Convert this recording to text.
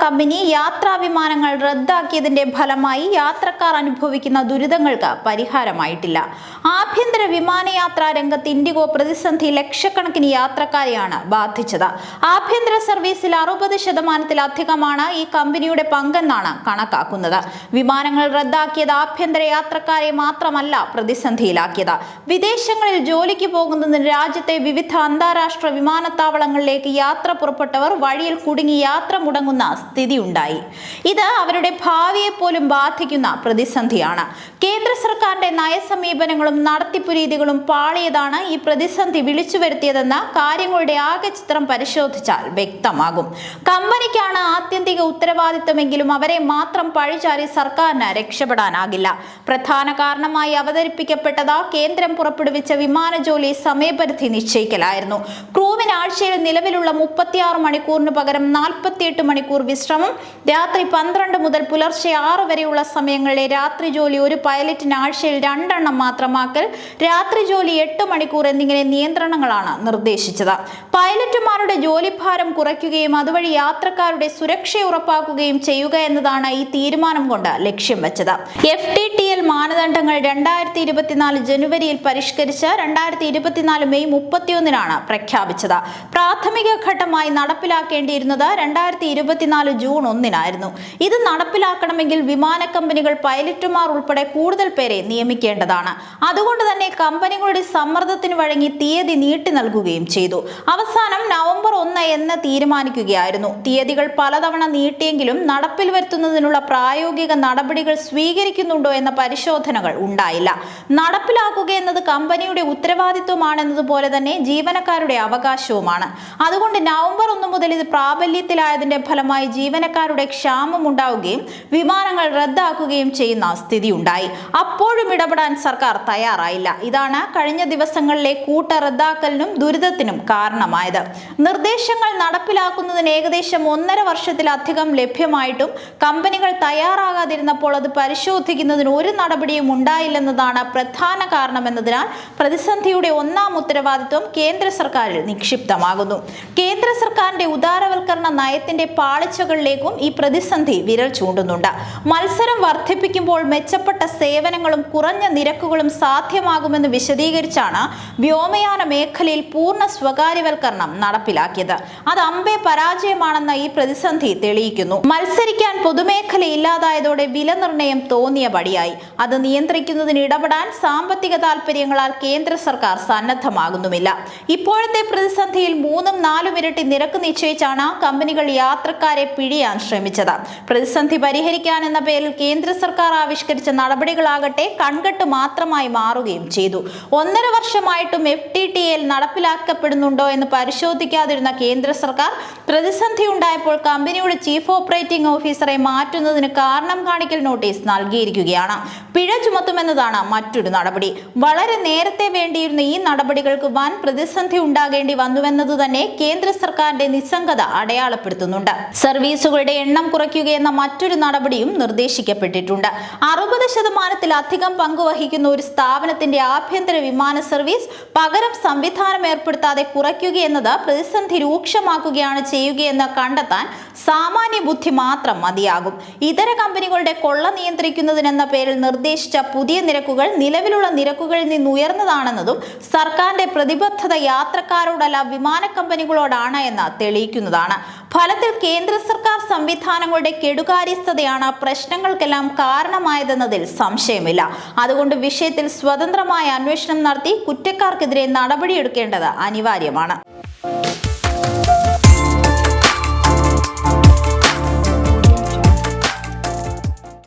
Company യാത്രാ വിമാനങ്ങൾ റദ്ദാക്കിയതിന്റെ ഫലമായി യാത്രക്കാർ അനുഭവിക്കുന്ന ദുരിതങ്ങൾക്ക് പരിഹാരമായിട്ടില്ല. ആഭ്യന്തര വിമാനയാത്രാ രംഗത്ത് ഇൻഡിഗോ പ്രതിസന്ധി ലക്ഷക്കണക്കിന് യാത്രക്കാരെയാണ് ബാധിച്ചത്. ആഭ്യന്തര സർവീസിൽ 60%-ലധികമാണ് ഈ കമ്പനിയുടെ പങ്കെന്നാണ് കണക്കാക്കുന്നത്. വിമാനങ്ങൾ റദ്ദാക്കിയത് ആഭ്യന്തര യാത്രക്കാരെ മാത്രമല്ല പ്രതിസന്ധിയിലാക്കിയത്. വിദേശങ്ങളിൽ ജോലിക്ക് പോകുന്നതിന് രാജ്യത്തെ വിവിധ അന്താരാഷ്ട്ര വിമാനത്താവളങ്ങളിലേക്ക് യാത്ര പുറപ്പെട്ടവർ വഴിയിൽ കുടുങ്ങി യാത്ര മുടങ്ങുന്ന സ്ഥിതിയുണ്ടായി. ഇത് അവരുടെ ഭാവിയെ പോലും ബാധിക്കുന്ന പ്രതിസന്ധിയാണ്. കേന്ദ്ര സർക്കാരിന്റെ നയസമീപനങ്ങളും നടത്തിപ്പു രീതികളും പാളിയതാണ് ഈ പ്രതിസന്ധി വിളിച്ചു വരുത്തിയതെന്ന കാര്യങ്ങളുടെ ആകെ ചിത്രം പരിശോധിച്ചാൽ വ്യക്തമാകും. കമ്പനിക്കാണ് ആത്യന്തിക ഉത്തരവാദിത്തമെങ്കിലും അവരെ മാത്രം പഴിചാരി സർക്കാരിന് രക്ഷപ്പെടാനാകില്ല. പ്രധാന കാരണമായി അവതരിപ്പിക്കപ്പെട്ടത് കേന്ദ്രം പുറപ്പെടുവിച്ച വിമാന ജോലി സമയപരിധി നിശ്ചയിക്കലായിരുന്നു. ക്രൂവിന് ആഴ്ചയിൽ നിലവിലുള്ള 36 മണിക്കൂറിന് പകരം 48 മണിക്കൂർ വിശ്രമം, രാത്രി 12 മുതൽ പുലർച്ചെ 6 വരെയുള്ള സമയങ്ങളിലെ രാത്രി ജോലി ഒരു പൈലറ്റിന് ആഴ്ചയിൽ 2 എണ്ണം മാത്രമാക്കൽ, രാത്രി ജോലി 8 മണിക്കൂർ എന്നിങ്ങനെ നിയന്ത്രണങ്ങളാണ് നിർദ്ദേശിച്ചത്. പൈലറ്റുമാരുടെ ജോലിഭാരം കുറയ്ക്കുകയും അതുവഴി യാത്രക്കാരുടെ സുരക്ഷ ഉറപ്പാക്കുകയും ചെയ്യുക എന്നതാണ് ഈ തീരുമാനം കൊണ്ട് ലക്ഷ്യം വെച്ചത്. FTTL മാനദണ്ഡങ്ങൾ 2024 ജനുവരിയിൽ പരിഷ്കരിച്ച് 2024 മെയ് 31-നാണ് പ്രഖ്യാപിച്ചത്. പ്രാഥമിക ഘട്ടമായി നടപ്പിലാക്കേണ്ടിയിരുന്നത് 2024 ജൂൺ 1-നായിരുന്നു. ഇത് നടപ്പിലാക്കണമെങ്കിൽ വിമാന കമ്പനികൾ പൈലറ്റുമാർ ഉൾപ്പെടെ കൂടുതൽ പേരെ നിയമിക്കേണ്ടതാണ്. അതുകൊണ്ട് തന്നെ കമ്പനികളുടെ സമ്മർദ്ദത്തിന് വഴങ്ങി തീയതി നീട്ടി നൽകുകയും ചെയ്തു. അവസാനം നവംബർ 1 എന്ന് തീരുമാനിക്കുകയായിരുന്നു. തീയതികൾ പലതവണ നീട്ടിയെങ്കിലും നടപ്പിൽ വരുത്തുന്നതിനുള്ള പ്രായോഗിക നടപടികൾ സ്വീകരിക്കുന്നുണ്ടോ എന്ന പരിശോധനകൾ ഉണ്ടായില്ല. നടപ്പിലാക്കുക എന്നത് കമ്പനിയുടെ ഉത്തരവാദിത്വമാണെന്നതുപോലെ തന്നെ ജീവനക്കാരുടെ അവകാശവുമാണ്. അതുകൊണ്ട് നവംബർ 1 മുതൽ ഇത് പ്രാബല്യത്തിലായതിന്റെ ഫലമായി ജീവനക്കാരുടെ ക്ഷാമം ഉണ്ടാവുകയും വിമാനങ്ങൾ റദ്ദാക്കുകയും ചെയ്യുന്ന സ്ഥിതിയുണ്ടായി. അപ്പോഴും ഇടപെടാൻ സർക്കാർ തയ്യാറായില്ല. ഇതാണ് കഴിഞ്ഞ ദിവസങ്ങളിലെ കൂട്ട റദ്ദാക്കലിനും ദുരിതത്തിനും കാരണമായത്. നിർദ്ദേശങ്ങൾ നടപ്പിലാക്കുന്നതിന് ഏകദേശം 1.5 വർഷത്തിലധികം ലഭ്യമായിട്ടും കമ്പനികൾ തയ്യാറാകാതിരുന്നപ്പോൾ അത് പരിശോധിക്കുന്നതിന് ഒരു നടപടിയും ഉണ്ടായില്ലെന്നതാണ് പ്രധാന കാരണമെന്നതിനാൽ പ്രതിസന്ധിയുടെ ഒന്നാം ഉത്തരവാദിത്വം കേന്ദ്ര സർക്കാരിൽ നിക്ഷിപ്തമാകുന്നു. കേന്ദ്ര സർക്കാരിന്റെ ഉദാരവൽക്കരണ നയത്തിന്റെ പാളിച്ചകളിലേക്കും ഈ പ്രതിസന്ധി വിരൽ ചൂണ്ടുന്നുണ്ട്. മത്സരം വർദ്ധിപ്പിക്കുമ്പോൾ മെച്ചപ്പെട്ട സേവനങ്ങളും കുറഞ്ഞ നിരക്കുകളും സാധ്യമാകുമെന്ന് വിശദീകരിച്ചാണ് വ്യോമയാന മേഖലയിൽ പൂർണ്ണ സ്വകാര്യവൽക്കരണം നടപ്പിലാക്കിയത്. അത് അമ്പേ പരാജയമാണെന്ന് ഈ പ്രതിസന്ധി തെളിയിക്കുന്നു. മത്സരിക്കാൻ പൊതുമേഖല ഇല്ലാതായതോടെ വില നിർണ്ണയം തോന്നിയ പടിയായി. അത് നിയന്ത്രിക്കുന്നതിന് ഇടപെടാൻ സാമ്പത്തിക താൽപര്യങ്ങളാൽ കേന്ദ്ര സർക്കാർ സന്നദ്ധമാകുന്നുമില്ല. ഇപ്പോഴത്തെ പ്രതിസന്ധിയിൽ 3-4 ഇരട്ടി നിരക്ക് നിശ്ചയിച്ചാണ് കമ്പനികൾ യാത്രക്കാരെ പിഴിയാൻ ശ്രമിച്ചത്. പ്രതിസന്ധി പരിഹരിക്കാൻ എന്ന പേരിൽ കേന്ദ്ര സർക്കാർ ആവിഷ്കരിച്ച നടപടികളാകട്ടെ കൺകെട്ട് മാത്രമായി മാറുകയും ചെയ്തു. 1.5 വർഷമായിട്ടും FTTL നടപ്പിലാക്കപ്പെടുന്നുണ്ടോ എന്ന് പരിശോധിക്കാതിരുന്ന കേന്ദ്ര സർക്കാർ പ്രതിസന്ധി ഉണ്ടായപ്പോൾ കമ്പനിയുടെ ചീഫ് ഓപ്പറേറ്റിംഗ് ഓഫീസറെ മാറ്റുന്നതിന് കാരണം കാണിക്കൽ നോട്ടീസ് നൽകിയിരിക്കുകയാണ്. പിഴ ചുമത്തുമെന്നതാണ് മറ്റൊരു നടപടി. വളരെ നേരത്തെ വേണ്ടിയിരുന്ന ഈ നടപടികൾക്ക് വൻ പ്രതിസന്ധി ഉണ്ടാകേണ്ടി വന്നുവെന്നത് തന്നെ കേന്ദ്ര സർക്കാരിന്റെ നിസ്സംഗത അടയാളപ്പെടുത്തുന്നുണ്ട്. സർവീസുകളുടെ എണ്ണം കുറയ്ക്കുകയെന്ന മറ്റൊരു നടപടിയും നിർദ്ദേശിക്കപ്പെട്ടിട്ടുണ്ട്. 60%-ലധികം പങ്കുവഹിക്കുന്ന ഒരു സ്ഥാപനത്തിന്റെ ആഭ്യന്തര വിമാന സർവീസ് പകരം സംവിധാനം ഏർപ്പെടുത്താതെ കുറയ്ക്കുകയെന്നത് പ്രതിസന്ധി രൂക്ഷമാക്കുകയാണ് ചെയ്യുകയെന്ന് കണ്ടെത്താൻ സാമാന്യ ബുദ്ധി മാത്രം മതിയാകും. ഇതര കമ്പനികളുടെ കൊള്ള നിയന്ത്രിക്കുന്നതിനെന്ന പേരിൽ നിർദ്ദേശിച്ച പുതിയ നിരക്കുകൾ നിലവിലുള്ള നിരക്കുകളിൽ നിന്ന് ഉയർന്നതാണെന്നതും സർക്കാരിന്റെ പ്രതിബദ്ധത യാത്രക്കാരോടല്ല വിമാന കമ്പനികളോടാണ് എന്ന് തെളിയിക്കുന്നതാണ്. ഫലത്തിൽ കേന്ദ്ര സർക്കാർ സംവിധാനങ്ങളുടെ കെടുകാര്യസ്ഥതയാണ് പ്രശ്നങ്ങൾക്കെല്ലാം കാരണമായതെന്നതിൽ സംശയമില്ല. അതുകൊണ്ട് വിഷയത്തിൽ സ്വതന്ത്രമായ അന്വേഷണം നടത്തി കുറ്റക്കാർക്കെതിരെ നടപടിയെടുക്കേണ്ടത് അനിവാര്യമാണ്.